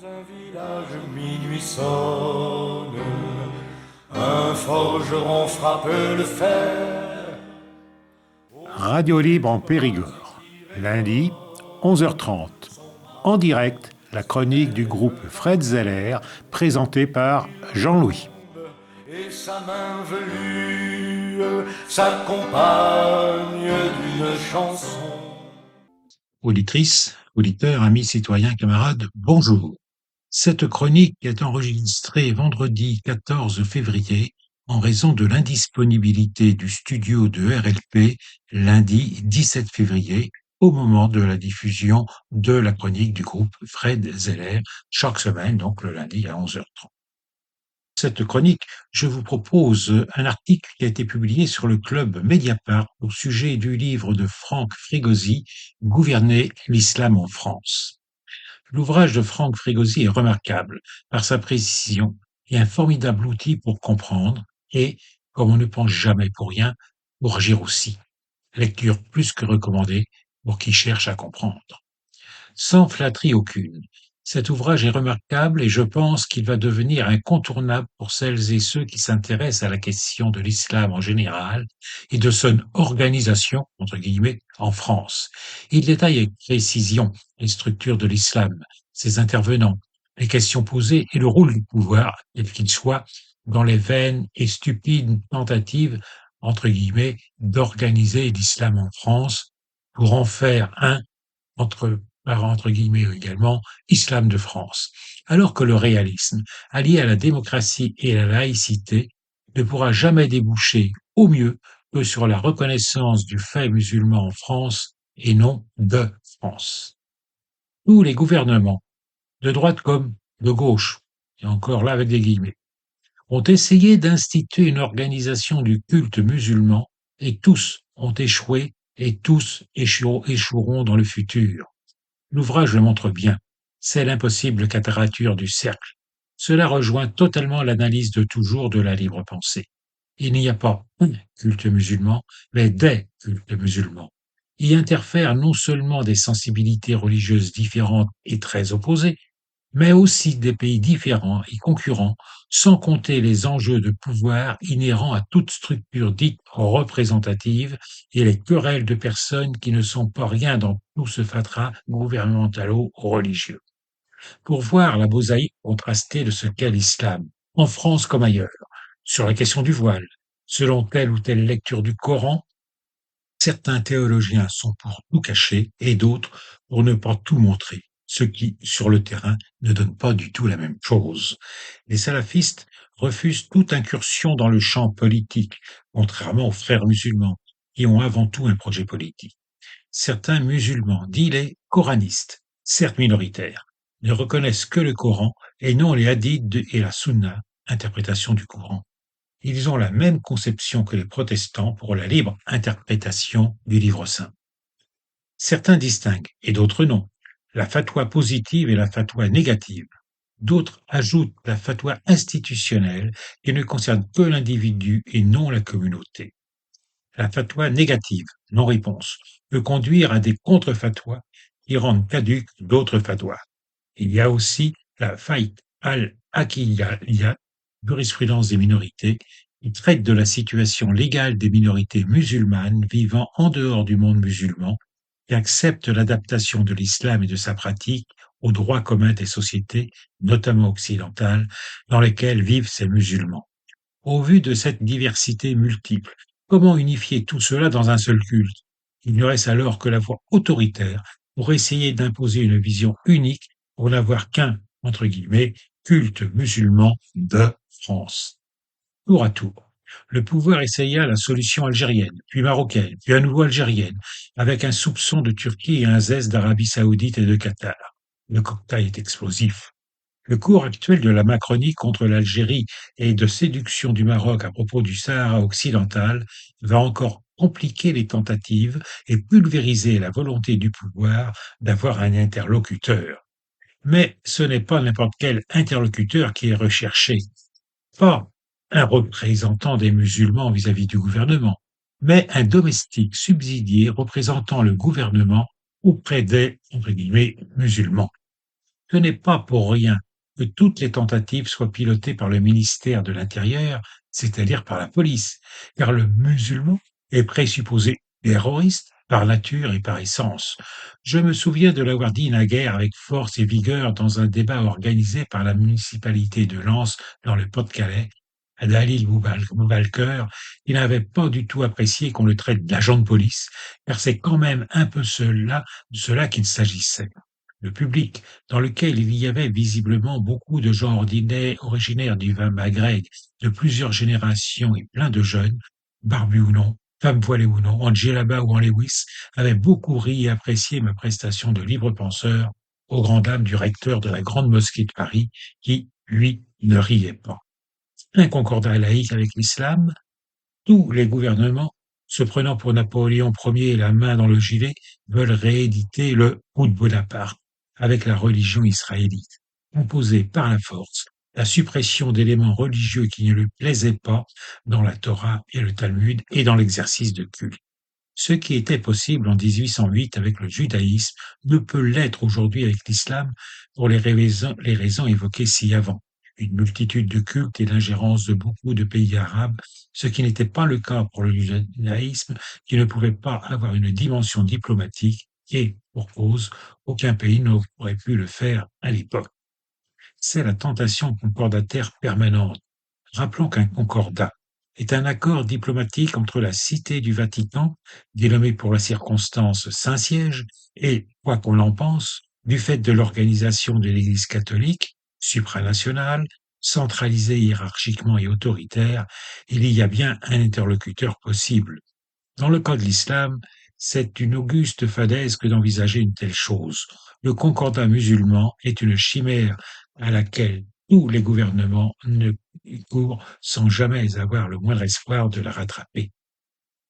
Un village minuit sonne, un forgeron frappe le fer. Radio Libre en Périgord. Lundi, 11h30. En direct, la chronique du groupe Fred Zeller, présentée par Jean-Louis. Et sa main velue s'accompagne d'une chanson. Auditrices, auditeurs, amis, citoyens, camarades, bonjour. Cette chronique est enregistrée vendredi 14 février en raison de l'indisponibilité du studio de RLP lundi 17 février au moment de la diffusion de la chronique du groupe Fred Zeller chaque semaine, donc le lundi à 11h30. Cette chronique, je vous propose un article qui a été publié sur le club Mediapart au sujet du livre de Franck Frégosi, Gouverner l'islam en France. L'ouvrage de Franck Frégosi est remarquable par sa précision et un formidable outil pour comprendre et, comme on ne pense jamais pour rien, pour agir aussi. Lecture plus que recommandée pour qui cherche à comprendre. Sans flatterie aucune, cet ouvrage est remarquable et je pense qu'il va devenir incontournable pour celles et ceux qui s'intéressent à la question de l'islam en général et de son organisation, entre guillemets, en France. Il détaille avec précision les structures de l'islam, ses intervenants, les questions posées et le rôle du pouvoir, quel qu'il soit, dans les vaines et stupides tentatives, entre guillemets, d'organiser l'islam en France pour en faire un entre guillemets également, islam de France, alors que le réalisme, allié à la démocratie et à la laïcité, ne pourra jamais déboucher, au mieux, que sur la reconnaissance du fait musulman en France et non de France. Tous les gouvernements, de droite comme de gauche, et encore là avec des guillemets, ont essayé d'instituer une organisation du culte musulman et tous ont échoué et tous échoueront dans le futur. L'ouvrage le montre bien, c'est l'impossible quadrature du cercle. Cela rejoint totalement l'analyse de toujours de la libre pensée. Il n'y a pas un culte musulman, mais des cultes musulmans. Y interfèrent non seulement des sensibilités religieuses différentes et très opposées, mais aussi des pays différents et concurrents, sans compter les enjeux de pouvoir inhérents à toute structure dite représentative et les querelles de personnes qui ne sont pas rien dans tout ce fatras gouvernementalo-religieux. Pour voir la mosaïque contrastée de ce qu'est l'islam, en France comme ailleurs, sur la question du voile, selon telle ou telle lecture du Coran, certains théologiens sont pour tout cacher et d'autres pour ne pas tout montrer, ce qui, sur le terrain, ne donne pas du tout la même chose. Les salafistes refusent toute incursion dans le champ politique, contrairement aux frères musulmans, qui ont avant tout un projet politique. Certains musulmans, dits les coranistes, certes minoritaires, ne reconnaissent que le Coran et non les hadiths et la sunna, interprétation du Coran. Ils ont la même conception que les protestants pour la libre interprétation du livre saint. Certains distinguent, et d'autres non, la fatwa positive et la fatwa négative. D'autres ajoutent la fatwa institutionnelle qui ne concerne que l'individu et non la communauté. La fatwa négative, non-réponse, peut conduire à des contre-fatwas qui rendent caduques d'autres fatwas. Il y a aussi la faït al-aqiyya, jurisprudence des minorités, qui traite de la situation légale des minorités musulmanes vivant en dehors du monde musulman, qui acceptent l'adaptation de l'islam et de sa pratique aux droits communs des sociétés, notamment occidentales, dans lesquelles vivent ces musulmans. Au vu de cette diversité multiple, comment unifier tout cela dans un seul culte? Il ne reste alors que la voie autoritaire pour essayer d'imposer une vision unique pour n'avoir qu'un, entre guillemets, culte musulman de France. Tour à tour, le pouvoir essaya la solution algérienne, puis marocaine, puis à nouveau algérienne, avec un soupçon de Turquie et un zeste d'Arabie saoudite et de Qatar. Le cocktail est explosif. Le cours actuel de la Macronie contre l'Algérie et de séduction du Maroc à propos du Sahara occidental va encore compliquer les tentatives et pulvériser la volonté du pouvoir d'avoir un interlocuteur. Mais ce n'est pas n'importe quel interlocuteur qui est recherché, pas un représentant des musulmans vis-à-vis du gouvernement, mais un domestique subsidié représentant le gouvernement auprès des, entre guillemets, musulmans. Ce n'est pas pour rien que toutes les tentatives soient pilotées par le ministère de l'Intérieur, c'est-à-dire par la police, car le musulman est présupposé terroriste par nature et par essence. Je me souviens de l'avoir dit naguère avec force et vigueur dans un débat organisé par la municipalité de Lens dans le Pas-de-Calais, à Dalil Boubaker, qui n'avait pas du tout apprécié qu'on le traite d'agent de police, car c'est quand même un peu de cela qu'il s'agissait. Le public, dans lequel il y avait visiblement beaucoup de gens originaires du Maghreb, de plusieurs générations et plein de jeunes, barbus ou non, femmes voilées ou non, en djellaba ou en Lewis, avait beaucoup ri et apprécié ma prestation de libre penseur aux grandes dames du recteur de la grande mosquée de Paris, qui, lui, ne riait pas. Un concordat laïque avec l'islam, tous les gouvernements, se prenant pour Napoléon Ier la main dans le gilet, veulent rééditer le coup de Bonaparte avec la religion israélite, imposer par la force la suppression d'éléments religieux qui ne lui plaisaient pas dans la Torah et le Talmud et dans l'exercice de culte. Ce qui était possible en 1808 avec le judaïsme ne peut l'être aujourd'hui avec l'islam pour les raisons évoquées ci-avant. Une multitude de cultes et l'ingérence de beaucoup de pays arabes, ce qui n'était pas le cas pour le judaïsme, qui ne pouvait pas avoir une dimension diplomatique et, pour cause, aucun pays n'aurait pu le faire à l'époque. C'est la tentation concordataire permanente. Rappelons qu'un concordat est un accord diplomatique entre la Cité du Vatican, dénommée pour la circonstance Saint-Siège, et, quoi qu'on en pense, du fait de l'organisation de l'Église catholique, supranationale, centralisée hiérarchiquement et autoritaire, il y a bien un interlocuteur possible. Dans le cas de l'islam, c'est une auguste fadaise que d'envisager une telle chose. Le concordat musulman est une chimère à laquelle tous les gouvernements ne courent sans jamais avoir le moindre espoir de la rattraper.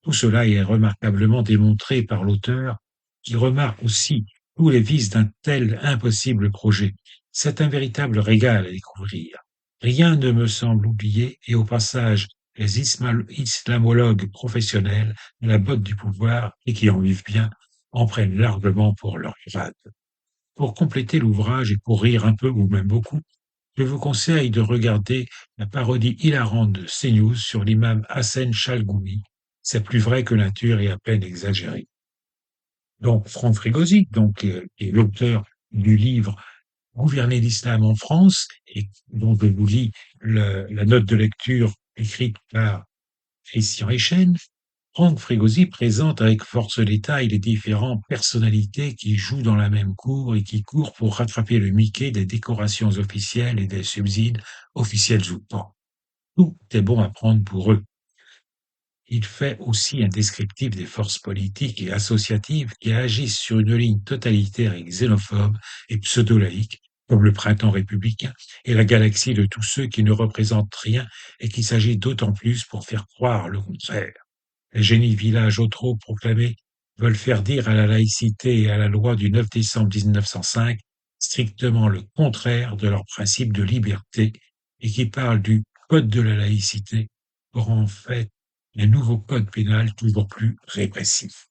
Tout cela est remarquablement démontré par l'auteur, qui remarque aussi tous les vices d'un tel impossible projet. C'est un véritable régal à découvrir. Rien ne me semble oublié, et au passage, les islamologues professionnels de la botte du pouvoir, et qui en vivent bien, en prennent largement pour leur grade. Pour compléter l'ouvrage et pour rire un peu ou même beaucoup, je vous conseille de regarder la parodie hilarante de CNews sur l'imam Hassan Chalgoumi. C'est plus vrai que nature et à peine exagéré. Donc, Franck Frégosi, qui est l'auteur du livre Gouverner l'islam en France, et dont je vous lis la note de lecture écrite par Christian Echen. Franck Frégosi présente avec force détail les différentes personnalités qui jouent dans la même cour et qui courent pour rattraper le Mickey des décorations officielles et des subsides, officiels ou pas. Tout est bon à prendre pour eux. Il fait aussi un descriptif des forces politiques et associatives qui agissent sur une ligne totalitaire et xénophobe et pseudo-laïque, comme le printemps républicain et la galaxie de tous ceux qui ne représentent rien et qui s'agit d'autant plus pour faire croire le contraire. Les génies villages autoproclamés veulent faire dire à la laïcité et à la loi du 9 décembre 1905 strictement le contraire de leur principe de liberté et qui parlent du code de la laïcité pour en fait un nouveau code pénal toujours plus répressif.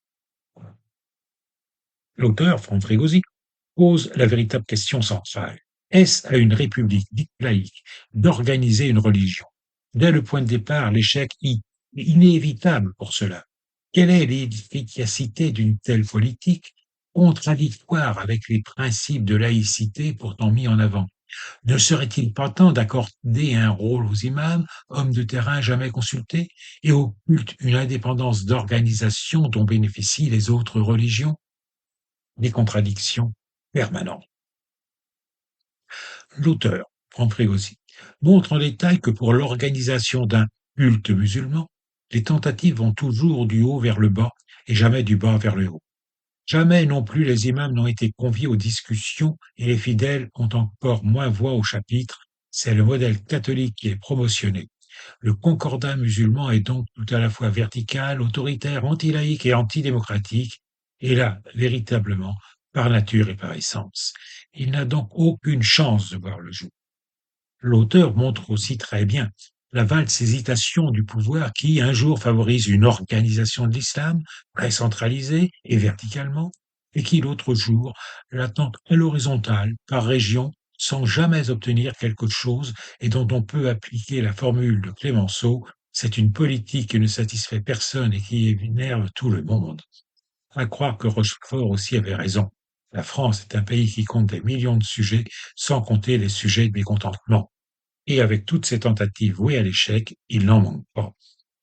L'auteur, Franck Frégosi, pose la véritable question centrale. Est-ce à une république dite laïque d'organiser une religion? Dès le point de départ, l'échec est inévitable pour cela. Quelle est l'efficacité d'une telle politique contradictoire avec les principes de laïcité pourtant mis en avant? Ne serait-il pas temps d'accorder un rôle aux imams, hommes de terrain jamais consultés, et aux cultes une indépendance d'organisation dont bénéficient les autres religions? Des contradictions permanentes. L'auteur, Franck Frégosi, montre en détail que pour l'organisation d'un culte musulman, les tentatives vont toujours du haut vers le bas et jamais du bas vers le haut. Jamais non plus les imams n'ont été conviés aux discussions et les fidèles ont encore moins voix au chapitre. C'est le modèle catholique qui est promotionné. Le concordat musulman est donc tout à la fois vertical, autoritaire, anti-laïque et antidémocratique, et là, véritablement, par nature et par essence. Il n'a donc aucune chance de voir le jour. L'auteur montre aussi très bien la valse hésitation du pouvoir qui, un jour, favorise une organisation de l'islam, très centralisée et verticalement, et qui, l'autre jour, l'attend à l'horizontale, par région, sans jamais obtenir quelque chose et dont on peut appliquer la formule de Clémenceau: c'est une politique qui ne satisfait personne et qui énerve tout le monde. À croire que Rochefort aussi avait raison. La France est un pays qui compte des millions de sujets, sans compter les sujets de mécontentement. Et avec toutes ces tentatives vouées à l'échec, il n'en manque pas.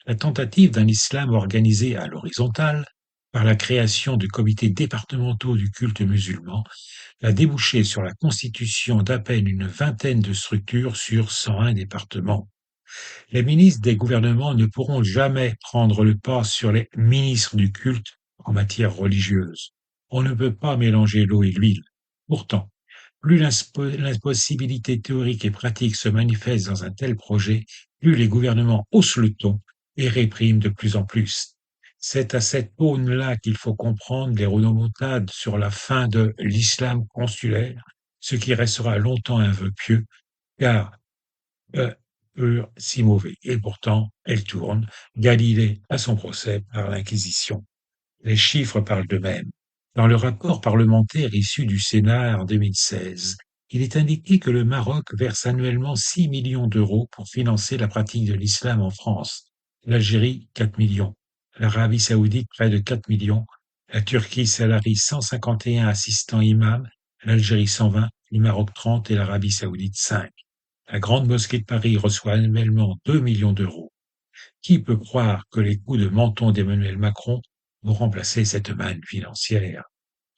La tentative d'un islam organisé à l'horizontale, par la création de comités départementaux du culte musulman, a débouché sur la constitution d'à peine une vingtaine de structures sur 101 départements. Les ministres des gouvernements ne pourront jamais prendre le pas sur les ministres du culte en matière religieuse. On ne peut pas mélanger l'eau et l'huile. Pourtant, plus l'impossibilité théorique et pratique se manifeste dans un tel projet, plus les gouvernements haussent le ton et répriment de plus en plus. C'est à cette aune-là qu'il faut comprendre les rodomontades sur la fin de l'islam consulaire, ce qui restera longtemps un vœu pieux, car pur, si mauvais. Et pourtant, elle tourne. Galilée a son procès par l'Inquisition. Les chiffres parlent d'eux-mêmes. Dans le rapport parlementaire issu du Sénat en 2016, il est indiqué que le Maroc verse annuellement 6 millions d'euros pour financer la pratique de l'islam en France. L'Algérie, 4 millions. L'Arabie saoudite, près de 4 millions. La Turquie salarie 151 assistants imams, l'Algérie 120, le Maroc 30 et l'Arabie saoudite 5. La Grande Mosquée de Paris reçoit annuellement 2 millions d'euros. Qui peut croire que les coups de menton d'Emmanuel Macron vont remplacer cette manne financière?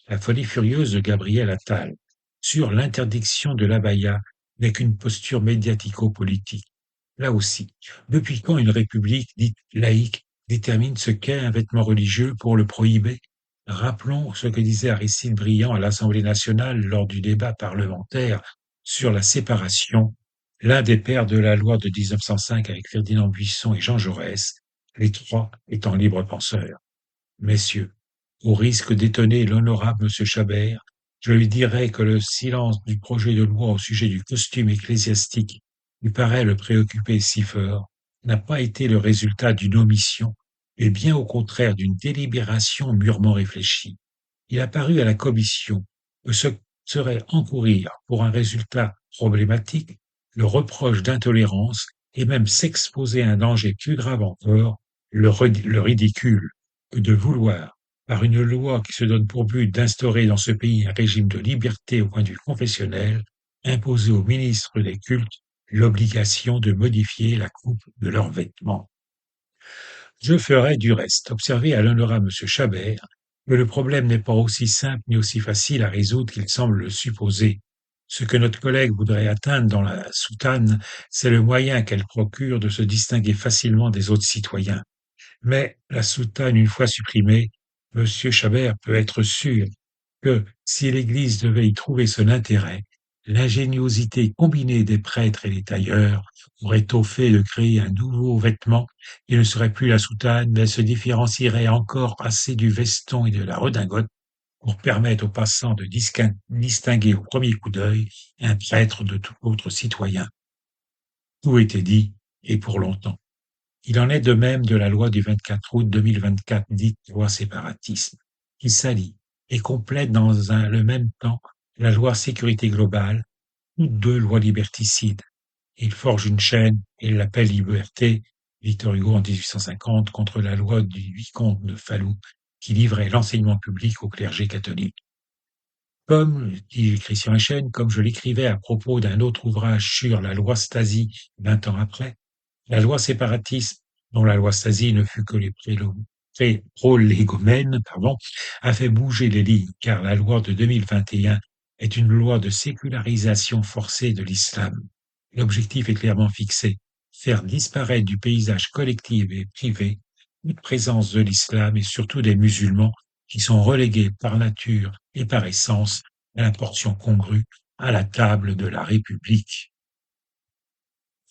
La folie furieuse de Gabriel Attal sur l'interdiction de l'abaya n'est qu'une posture médiatico-politique. Là aussi, depuis quand une république dite laïque détermine ce qu'est un vêtement religieux pour le prohiber? Rappelons ce que disait Aristide Briand à l'Assemblée nationale lors du débat parlementaire sur la séparation, l'un des pères de la loi de 1905 avec Ferdinand Buisson et Jean Jaurès, les trois étant libres penseurs. Messieurs, au risque d'étonner l'honorable monsieur Chabert, je lui dirai que le silence du projet de loi au sujet du costume ecclésiastique qui paraît le préoccuper si fort n'a pas été le résultat d'une omission, mais bien au contraire d'une délibération mûrement réfléchie. Il a paru à la commission que ce serait encourir pour un résultat problématique le reproche d'intolérance et même s'exposer à un danger plus grave encore, le ridicule, que de vouloir, par une loi qui se donne pour but d'instaurer dans ce pays un régime de liberté au point de vue confessionnel, imposer aux ministres des cultes l'obligation de modifier la coupe de leurs vêtements. Je ferai du reste observer à l'honorable monsieur Chabert que le problème n'est pas aussi simple ni aussi facile à résoudre qu'il semble le supposer. Ce que notre collègue voudrait atteindre dans la soutane, c'est le moyen qu'elle procure de se distinguer facilement des autres citoyens. Mais la soutane une fois supprimée, monsieur Chabert peut être sûr que, si l'Église devait y trouver son intérêt, l'ingéniosité combinée des prêtres et des tailleurs aurait au fait de créer un nouveau vêtement qui ne serait plus la soutane, mais se différencierait encore assez du veston et de la redingote pour permettre aux passants de distinguer au premier coup d'œil un prêtre de tout autre citoyen. Tout était dit, et pour longtemps. Il en est de même de la loi du 24 août 2024 dite loi séparatisme, qui s'allie et complète dans le même temps la loi sécurité globale, toutes deux lois liberticides. Il forge une chaîne et l'appelle liberté, Victor Hugo en 1850, contre la loi du vicomte de Falloux, qui livrait l'enseignement public au clergé catholique. Comme, dit Christian Echen, comme je l'écrivais à propos d'un autre ouvrage sur la loi Stasi 20 ans après, la loi séparatisme, dont la loi Stasi ne fut que les prolégomènes, a fait bouger les lignes, car la loi de 2021 est une loi de sécularisation forcée de l'islam. L'objectif est clairement fixé, faire disparaître du paysage collectif et privé une présence de l'islam et surtout des musulmans qui sont relégués par nature et par essence à la portion congrue à la table de la République.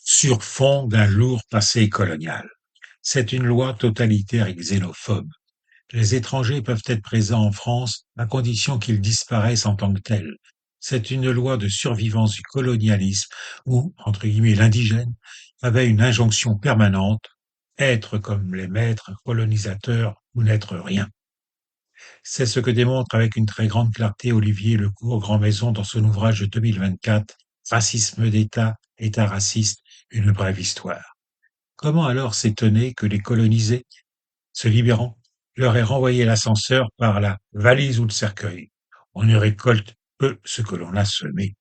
Sur fond d'un lourd passé colonial. C'est une loi totalitaire et xénophobe. Les étrangers peuvent être présents en France à condition qu'ils disparaissent en tant que tels. C'est une loi de survivance du colonialisme où, entre guillemets, l'indigène avait une injonction permanente, être comme les maîtres colonisateurs ou n'être rien. C'est ce que démontre avec une très grande clarté Olivier Lecourt Grand-Maison dans son ouvrage de 2024, Racisme d'État, État raciste, une brève histoire. Comment alors s'étonner que les colonisés, se libérant, leur aient renvoyé l'ascenseur par la valise ou le cercueil? On ne récolte que ce que l'on a semé.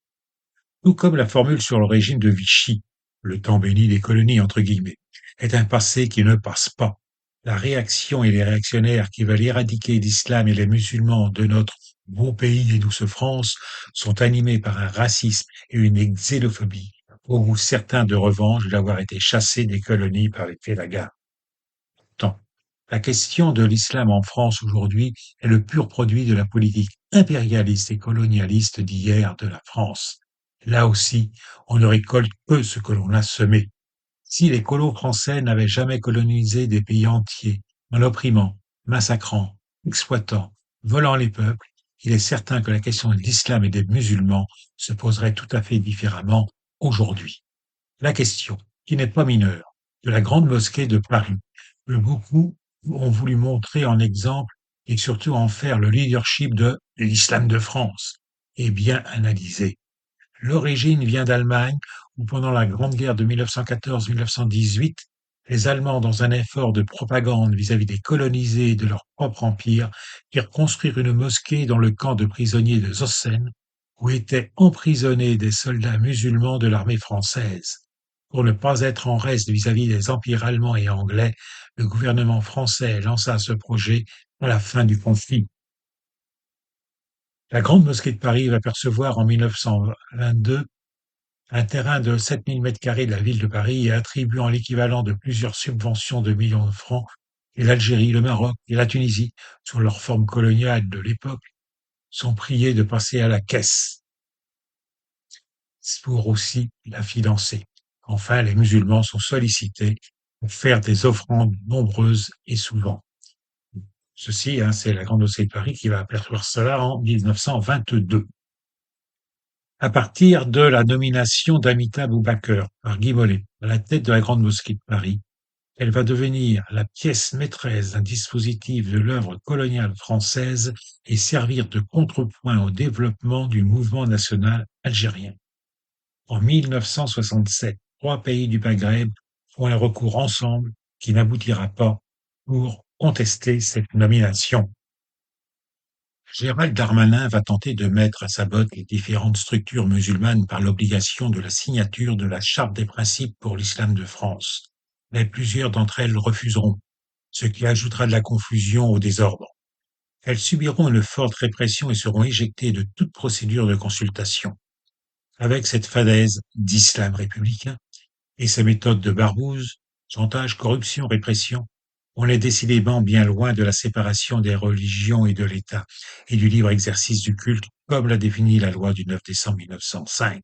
Tout comme la formule sur le régime de Vichy, le temps béni des colonies entre guillemets, est un passé qui ne passe pas. La réaction et les réactionnaires qui veulent éradiquer l'islam et les musulmans de notre beau pays et douce France sont animés par un racisme et une xénophobie, au goût certain de revanche d'avoir été chassés des colonies par les Pélagas. Pourtant, la question de l'islam en France aujourd'hui est le pur produit de la politique impérialiste et colonialiste d'hier de la France. Là aussi, on ne récolte que ce que l'on a semé. Si les colons français n'avaient jamais colonisé des pays entiers, en opprimant, massacrant, exploitant, volant les peuples, il est certain que la question de l'islam et des musulmans se poserait tout à fait différemment aujourd'hui. La question, qui n'est pas mineure, de la grande mosquée de Paris, que beaucoup ont voulu montrer en exemple et surtout en faire le leadership de l'islam de France, est bien analysée. L'origine vient d'Allemagne, où pendant la Grande Guerre de 1914-1918, les Allemands, dans un effort de propagande vis-à-vis des colonisés de leur propre empire, firent construire une mosquée dans le camp de prisonniers de Zossen, où étaient emprisonnés des soldats musulmans de l'armée française. Pour ne pas être en reste vis-à-vis des empires allemands et anglais, le gouvernement français lança ce projet à la fin du conflit. La Grande Mosquée de Paris va percevoir en 1922 un terrain de 7000 m² de la ville de Paris et attribuant l'équivalent de plusieurs subventions de millions de francs, et l'Algérie, le Maroc et la Tunisie, sous leur forme coloniale de l'époque, sont priés de passer à la caisse pour aussi la financer. Enfin, les musulmans sont sollicités pour faire des offrandes nombreuses et souvent. Ceci, c'est la Grande Mosquée de Paris qui va apercevoir cela en 1922. À partir de la nomination d'Amita Boubaker par Guy Mollet à la tête de la Grande Mosquée de Paris, elle va devenir la pièce maîtresse d'un dispositif de l'œuvre coloniale française et servir de contrepoint au développement du mouvement national algérien. En 1967, 3 pays du Maghreb font un recours ensemble qui n'aboutira pas pour contester cette nomination. Gérald Darmanin va tenter de mettre à sa botte les différentes structures musulmanes par l'obligation de la signature de la Charte des principes pour l'islam de France. Mais plusieurs d'entre elles refuseront, ce qui ajoutera de la confusion au désordre. Elles subiront une forte répression et seront éjectées de toute procédure de consultation. Avec cette fadaise d'islam républicain et ses méthodes de barbouze, chantage, corruption, répression, on est décidément bien loin de la séparation des religions et de l'État et du libre exercice du culte, comme l'a défini la loi du 9 décembre 1905.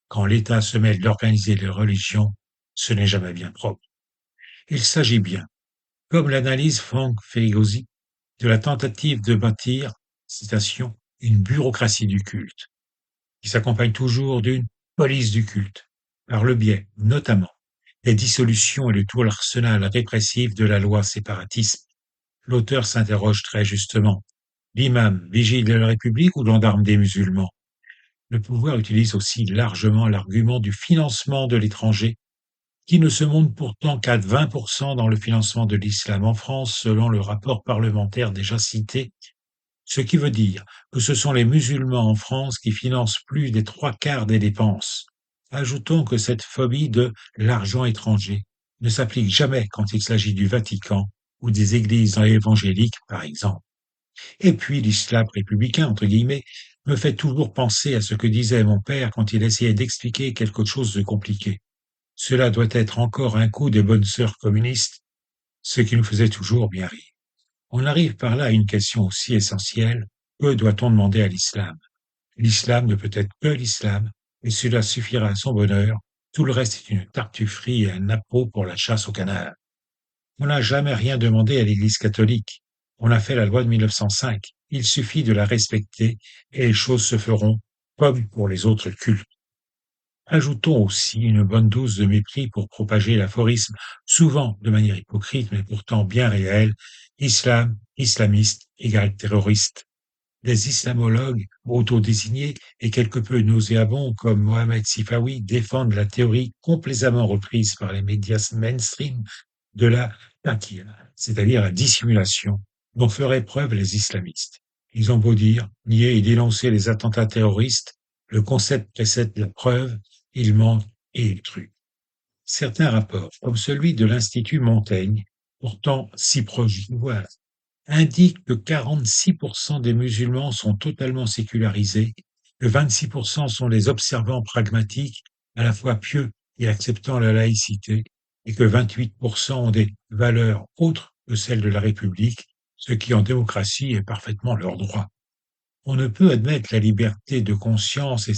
Quand l'État se mêle d'organiser les religions, ce n'est jamais bien propre. Il s'agit bien, comme l'analyse Franck Fegosi, de la tentative de bâtir, citation, une bureaucratie du culte, qui s'accompagne toujours d'une police du culte, par le biais, notamment, des dissolutions et de tout l'arsenal répressif de la loi séparatisme. L'auteur s'interroge très justement. L'imam, vigile de la République ou gendarme des musulmans? Le pouvoir utilise aussi largement l'argument du financement de l'étranger, qui ne se monte pourtant qu'à 20% dans le financement de l'islam en France, selon le rapport parlementaire déjà cité, ce qui veut dire que ce sont les musulmans en France qui financent plus des 3/4 des dépenses. Ajoutons que cette phobie de l'argent étranger ne s'applique jamais quand il s'agit du Vatican ou des églises évangéliques, par exemple. Et puis l'islam républicain, entre guillemets, me fait toujours penser à ce que disait mon père quand il essayait d'expliquer quelque chose de compliqué. Cela doit être encore un coup des bonnes sœurs communistes, ce qui nous faisait toujours bien rire. On arrive par là à une question aussi essentielle: que doit-on demander à l'islam? L'islam ne peut être que l'islam, et cela suffira à son bonheur. Tout le reste est une tartufferie et un appôt pour la chasse au canard. On n'a jamais rien demandé à l'Église catholique. On a fait la loi de 1905. Il suffit de la respecter et les choses se feront comme pour les autres cultes. Ajoutons aussi une bonne dose de mépris pour propager l'aphorisme, souvent de manière hypocrite mais pourtant bien réelle: Islam, Islamiste égale terroriste. Des islamologues autodésignés et quelque peu nauséabonds comme Mohamed Sifawi défendent la théorie complaisamment reprise par les médias mainstream de la taqiyya, c'est-à-dire la dissimulation, dont feraient preuve les islamistes. Ils ont beau dire, nier et dénoncer les attentats terroristes, le concept précède la preuve, il ment et il tue. Certains rapports, comme celui de l'Institut Montaigne, pourtant si proche du voile, indiquent que 46% des musulmans sont totalement sécularisés, que 26% sont des observants pragmatiques, à la fois pieux et acceptant la laïcité, et que 28% ont des valeurs autres que celles de la République, ce qui en démocratie est parfaitement leur droit. On ne peut admettre la liberté de conscience et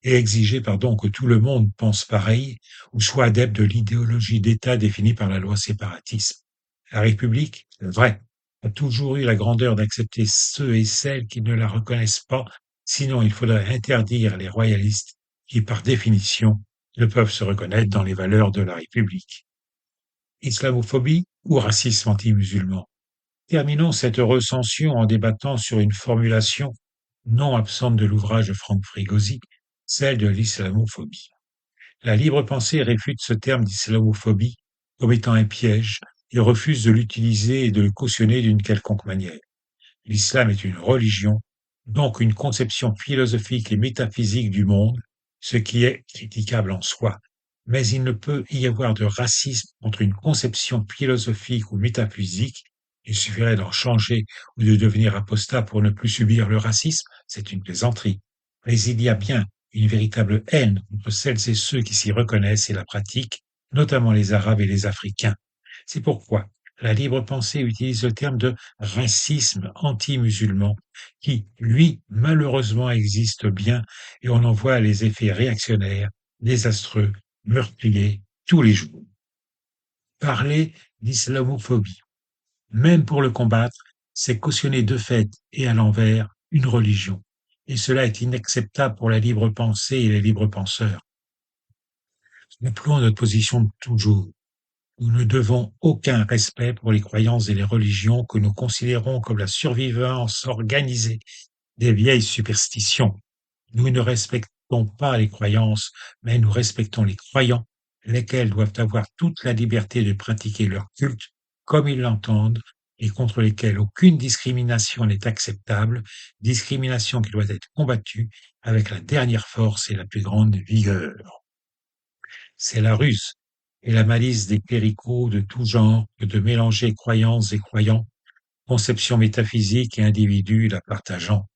exiger, que tout le monde pense pareil ou soit adepte de l'idéologie d'État définie par la loi séparatiste. La République, c'est vrai, a toujours eu la grandeur d'accepter ceux et celles qui ne la reconnaissent pas, sinon il faudrait interdire les royalistes qui, par définition, ne peuvent se reconnaître dans les valeurs de la République. Islamophobie ou racisme anti-musulman? Terminons cette recension en débattant sur une formulation non absente de l'ouvrage de Franck Frégosi, celle de l'islamophobie. La libre pensée réfute ce terme d'islamophobie comme étant un piège et refuse de l'utiliser et de le cautionner d'une quelconque manière. L'islam est une religion, donc une conception philosophique et métaphysique du monde, ce qui est critiquable en soi. Mais il ne peut y avoir de racisme contre une conception philosophique ou métaphysique. Il suffirait d'en changer ou de devenir apostat pour ne plus subir le racisme, c'est une plaisanterie. Mais il y a bien une véritable haine contre celles et ceux qui s'y reconnaissent et la pratiquent, notamment les Arabes et les Africains. C'est pourquoi la libre pensée utilise le terme de racisme anti-musulman, qui, lui, malheureusement existe bien, et on en voit les effets réactionnaires, désastreux, meurtriers, tous les jours. Parler d'islamophobie, même pour le combattre, c'est cautionner de fait et à l'envers une religion. Et cela est inacceptable pour la libre pensée et les libres penseurs. Rappelons notre position de toujours. Nous ne devons aucun respect pour les croyances et les religions que nous considérons comme la survivance organisée des vieilles superstitions. Nous ne respectons pas les croyances, mais nous respectons les croyants, lesquels doivent avoir toute la liberté de pratiquer leur culte comme ils l'entendent et contre lesquels aucune discrimination n'est acceptable, discrimination qui doit être combattue avec la dernière force et la plus grande vigueur. C'est la ruse et la malice des cléricaux de tout genre que de mélanger croyances et croyants, conception métaphysique et individus la partageant.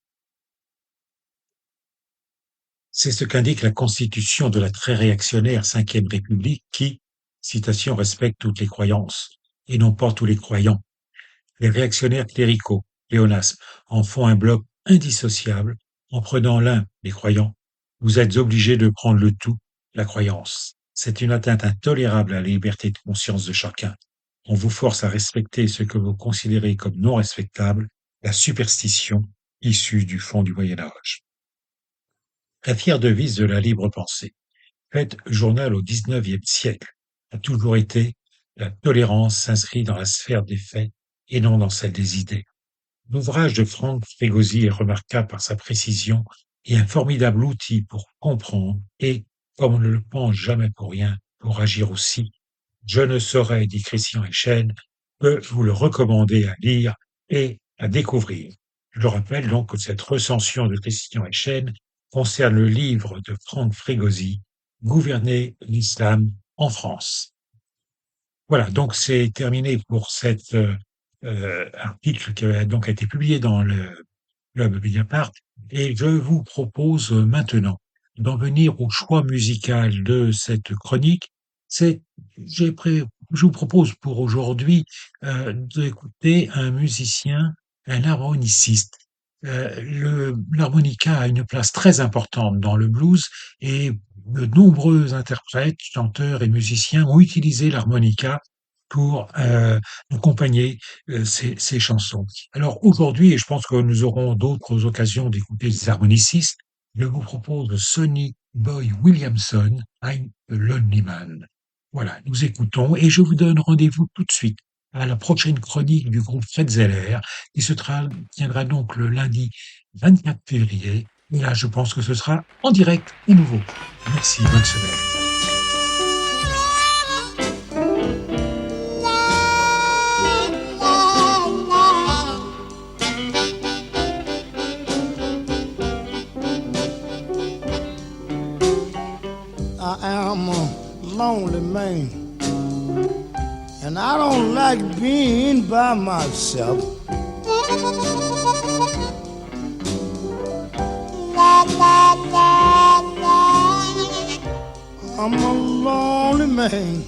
C'est ce qu'indique la constitution de la très réactionnaire Cinquième République qui, citation, respecte toutes les croyances et non pas tous les croyants. Les réactionnaires cléricaux, pléonasme, en font un bloc indissociable en prenant l'un, les croyants. Vous êtes obligés de prendre le tout, la croyance. C'est une atteinte intolérable à la liberté de conscience de chacun. On vous force à respecter ce que vous considérez comme non respectable, la superstition issue du fond du Moyen Âge. La fière devise de la libre pensée, faite journal au XIXe siècle, a toujours été la tolérance s'inscrit dans la sphère des faits et non dans celle des idées. L'ouvrage de Franck Frégosi est remarquable par sa précision et un formidable outil pour comprendre et, comme on ne le pense jamais pour rien, pour agir aussi. Je ne saurais, dit Christian Echene, que vous le recommander à lire et à découvrir. Je rappelle donc que cette recension de Christian Echene concerne le livre de Franck Frégosi, Gouverner l'islam en France. Voilà, donc c'est terminé pour cet article qui a donc été publié dans le Globe Mediapart, et je vous propose maintenant d'en venir au choix musical de cette chronique. C'est, je vous propose pour aujourd'hui d'écouter un musicien, un harmoniciste. L'harmonica a une place très importante dans le blues et de nombreux interprètes, chanteurs et musiciens ont utilisé l'harmonica pour accompagner ces chansons. Alors aujourd'hui, et je pense que nous aurons d'autres occasions d'écouter les harmonicistes, je vous propose Sonny Boy Williamson, I'm a Lonely Man. Voilà, nous écoutons et je vous donne rendez-vous tout de suite à la prochaine chronique du groupe Fred Zeller, qui tiendra donc le lundi 24 février. Et là, je pense que ce sera en direct et nouveau. Merci, bonne semaine. I am a lonely man, and I don't like being by myself. I'm a lonely man,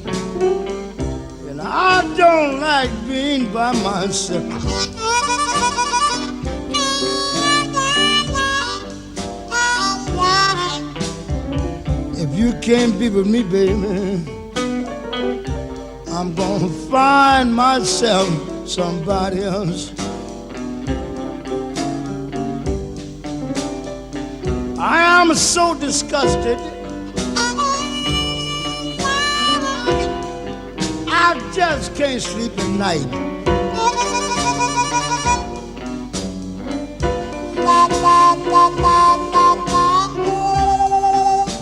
and I don't like being by myself. If you can't be with me, baby, I'm gonna find myself somebody else. I am so disgusted, I just can't sleep at night.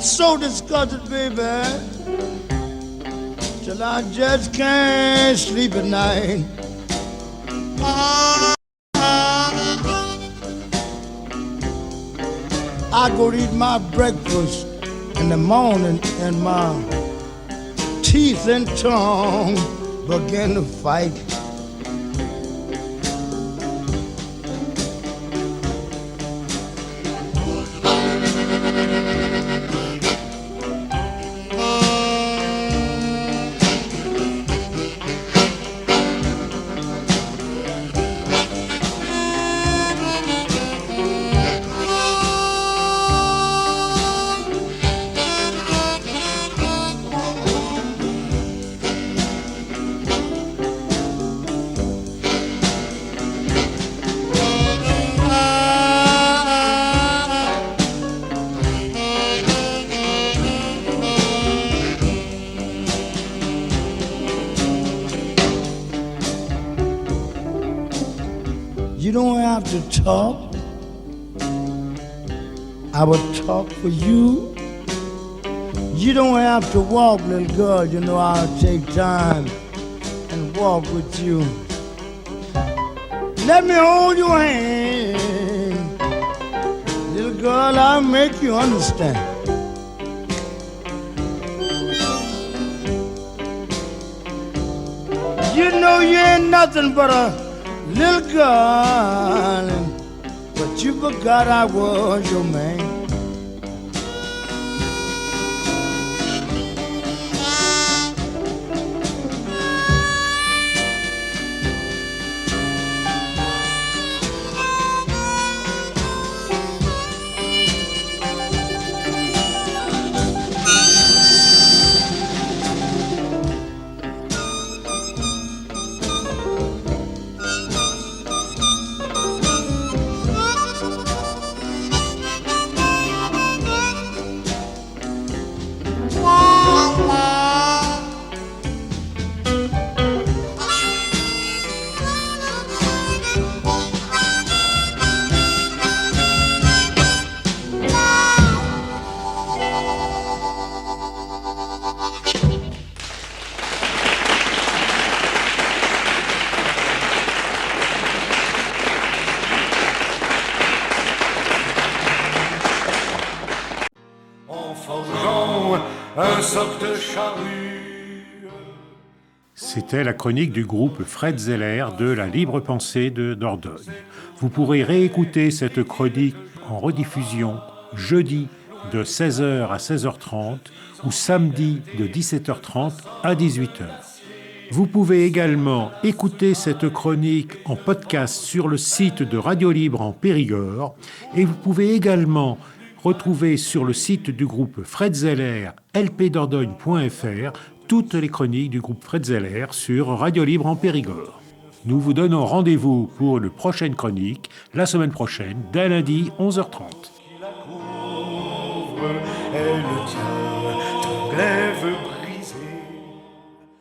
So disgusted, baby, till I just can't sleep at night. I go to eat my breakfast in the morning and my teeth and tongue begin to fight. You don't have to talk, I will talk for you. You don't have to walk, little girl, you know I'll take time and walk with you. Let me hold your hand, little girl, I'll make you understand. You know you ain't nothing but a little girl, but you forgot I was your man. Un soc de charrue. C'était la chronique du groupe Fred Zeller de La Libre Pensée de Dordogne. Vous pourrez réécouter cette chronique en rediffusion jeudi de 16h à 16h30 ou samedi de 17h30 à 18h. Vous pouvez également écouter cette chronique en podcast sur le site de Radio Libre en Périgord et vous pouvez également retrouver sur le site du groupe Fred Zeller, lpdordogne.fr, toutes les chroniques du groupe Fred Zeller sur Radio Libre en Périgord. Nous vous donnons rendez-vous pour une prochaine chronique, la semaine prochaine, dès lundi, 11h30. Elle tient ton glaive